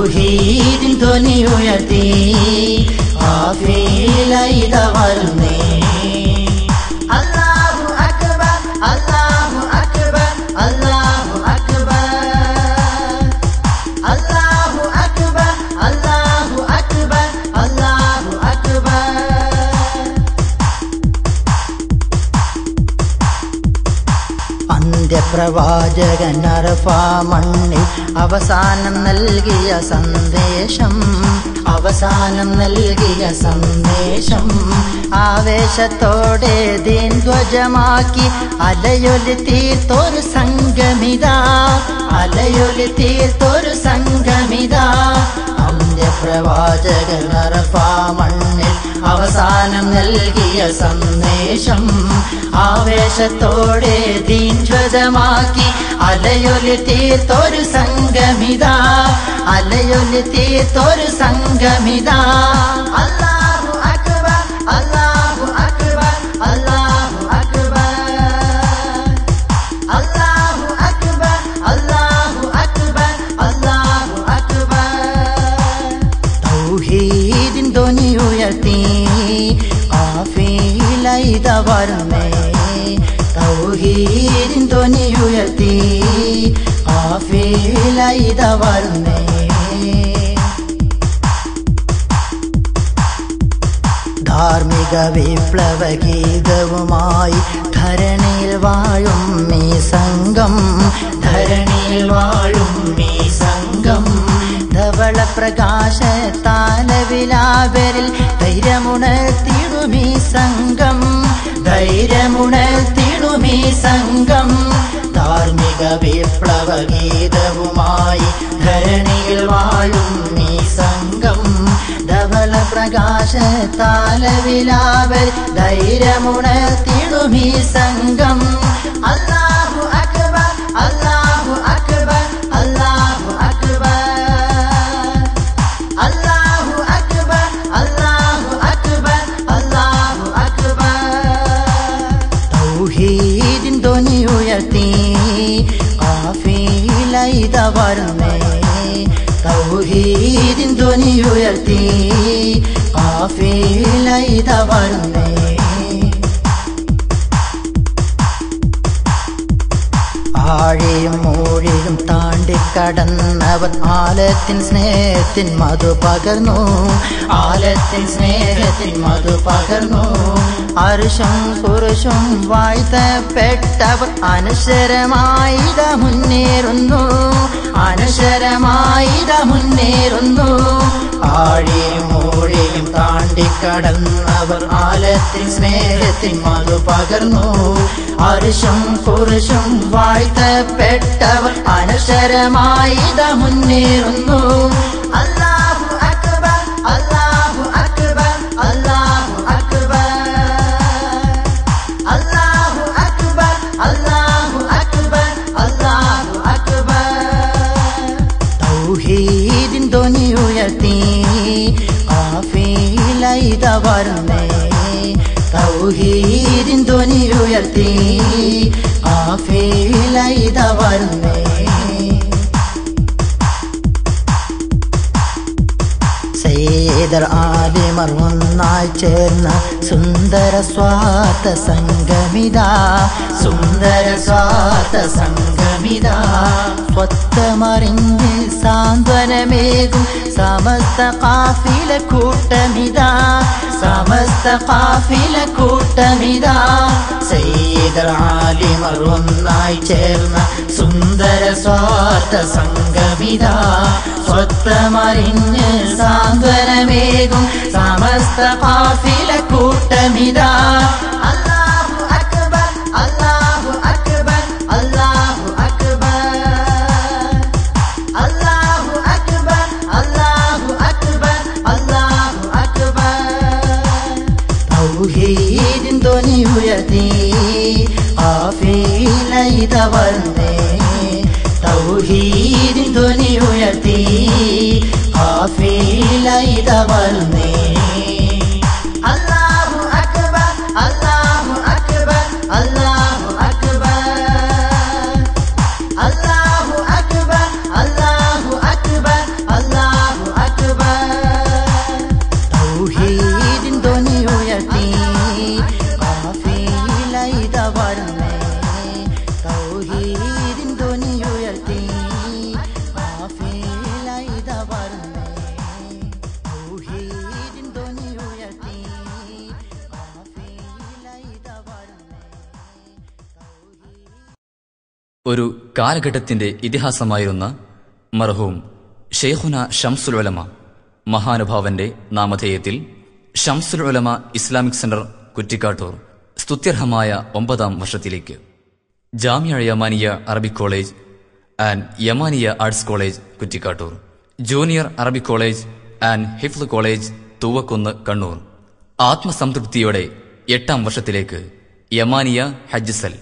തൗഹീദിൻ ധ്വനി ഉയർത്തി ഖാഫിലൈത വരുന്നേ. അല്ലാഹു അക്ബർ അല്ലാഹു അക്ബർ അല്ലാഹു അക്ബർ അല്ലാഹു അക്ബർ അല്ലാഹു അക്ബർ അല്ലാഹു അക്ബർ. അന്ത്യപ്രവാചകൻ അറഫാ മണ്ണിൽ അവസാനം നൽകിയ സന്ദേശം, അവസാനം നൽകിയ സന്ദേശം ആവേശത്തോടെ ദീൻ ധ്വജമാക്കി അലയൊലി തീർത്തൊരു സംഗമിതാ, അലയൊലി തീർത്തൊരു സംഗമിതാ. അന്ത്യപ്രവാചകൻ അറഫാ മണ്ണിൽ അവസാനം നൽകിയ സന്ദേശം ആവേശത്തോടെ ദീൻ ധ്വജമാക്കി അലയൊലി തീർത്തൊരു സംഗമിതാ, അലയൊലി തീർത്തൊരു സംഗമിതാ. അല്ലാഹു അക്ബർ അല്ലാഹു അക്ബർ അല്ലാഹു അക്ബർ അല്ലാഹു അക്ബർ അല്ലാഹു അക്ബർ അല്ലാഹു അക്ബർ. തൗഹീദിൻ ധ്വനി ഉയർത്തി ഖാഫിലൈത വരുന്നേ. തൗഹീദിൻ ധ്വനി ഉയർത്തി ഖാഫിലൈത വരുന്നേ. ധാർമ്മിക വിപ്ലവ ഗീതവുമായി ധരണിയിൽ വാഴും ഈ സംഘം, ധരണിയിൽ വാഴും ഈ സംഘം. ധവള പ്രകാശത്താലവിലാവരിൽ ധൈര്യമുണർത്തിടുമീ സംഘം, ധൈര്യമുണർത്തിടുമീ സംഘം. ധാർമ്മിക വിപ്ലവ ഗീതവുമായി ധരണിയിൽ വാഴും ഈ സംഘം. ധവള പ്രകാശത്താലവിലാവരിൽ ധൈര്യമുണർത്തിടുമീ സംഘം. അല്ലാഹു അക്ബർ അല്ലാഹു അക്ബർ അല്ലാഹു അക്ബർ അല്ലാഹു അക്ബർ അല്ലാഹു അക്ബർ അല്ലാഹു അക്ബർ. തൗഹീദിൻ ധ്വനി ഉയർത്തി ഖാഫിലൈത വരുന്നേ. തൗഹീദിൻ ധ്വനി ഉയർത്തി ഖാഫിലൈത വരുന്നേ. ആഴിയും മൂഴിയും താണ്ടിക്കടന്നവർ ആലത്തിൻ സ്നേഹത്തിൻ മധു പകർന്നു, ആലത്തിൻ സ്നേഹത്തിൻ മധു പകർന്നു. അർശും പുരുഷും വാഴ്ത്തപ്പെട്ടവർ അനശ്വരമായിത മുന്നേറുന്നു, അനശ്വരമായിത മുന്നേറുന്നു. ആഴിയും മൂഴിയും താണ്ടിക്കടന്നവർ ആലത്തിൻ സ്നേഹത്തിൻ മധു പകർന്നു. അർശും പുരുഷും വാഴ്ത്തപ്പെട്ടവർ അനശ്വരമായിത മുന്നേറുന്നു. അല്ലാഹു അക്ബർ അല്ലാഹു അക്ബർ അല്ലാഹു അക്ബർ അല്ലാഹു അക്ബർ അല്ലാഹു അക്ബർ അല്ലാഹു അക്ബർ. തൗഹീദിൻ ധ്വനി ഉയർത്തി ഖാഫിലൈത വരുന്നേ. തൗഹീദിൻ ധ്വനി ഉയർത്തി ഖാഫിലൈത വരുന്നേ. സയ്യിദർ ആലിമർ ഒന്നായി ചേർന്ന സുന്ദര സ്വാർത്ഥ സംഗമിതാ, സുന്ദര സ്വാർത്ഥ സംഗമിതാ. സ്വത്തമറിഞ്ഞ് സാന്ത്വനമേകും സമസ്ത ഖാഫില കൂട്ടമിതാ, സമസ്ത ഖാഫില കൂട്ടമിതാ. സയ്യിദർ ആലിമർ ഒന്നായി ചേർന്ന സുന്ദര സ്വാർത്ഥ സംഗമിതാ. സ്വത്തമറിഞ്ഞ് സാന്ത്വനമേകും സമസ്ത ഖാഫില കൂട്ടമിതാ. അല്ലാഹു അക്ബർ അല്ലാഹു അക്ബർ അല്ലാഹു അക്ബർ അല്ലാഹു അക്ബർ അല്ലാഹു അക്ബർ അല്ലാഹു അക്ബർ. തൗഹീദിൻ ധ്വനി ഉയർത്തി ഖാഫിലൈത വരുന്നേ. തൗഹീദിൻ ധ്വനി ഉയർത്തി ഖാഫിലൈത വരുന്നേ. അല്ലാഹു അക്ബർ അല്ലാഹു അക്ബർ അല്ലാഹു അക്ബർ അല്ലാഹു അക്ബർ അല്ലാഹു അക്ബർ അല്ലാഹു ഒരു കാലഘട്ടത്തിന്റെ ഇതിഹാസമായിരുന്ന മർഹൂം ഷെയ്ഖുന ഷംസുൽ ഉലമ മഹാനുഭാവന്റെ നാമധേയത്തിൽ ഷംസുൽ ഉലമ ഇസ്ലാമിക് സെന്റർ കുറ്റിക്കാട്ടൂർ സ്തുത്യർഹമായ 9ാം വർഷത്തിലേക്ക് Jamia Yamaniya Arabic college and Yamaniya arts college Kuttikkattoor, junior Arabic college and ഹിഫ്ള് കോളേജ് തൂവക്കുന്ന് കണ്ണൂർ ആത്മസംതൃപ്തിയോടെ 8ാം വർഷത്തിലേക്ക് യമാനിയ ഹജ്ജ് സെൽ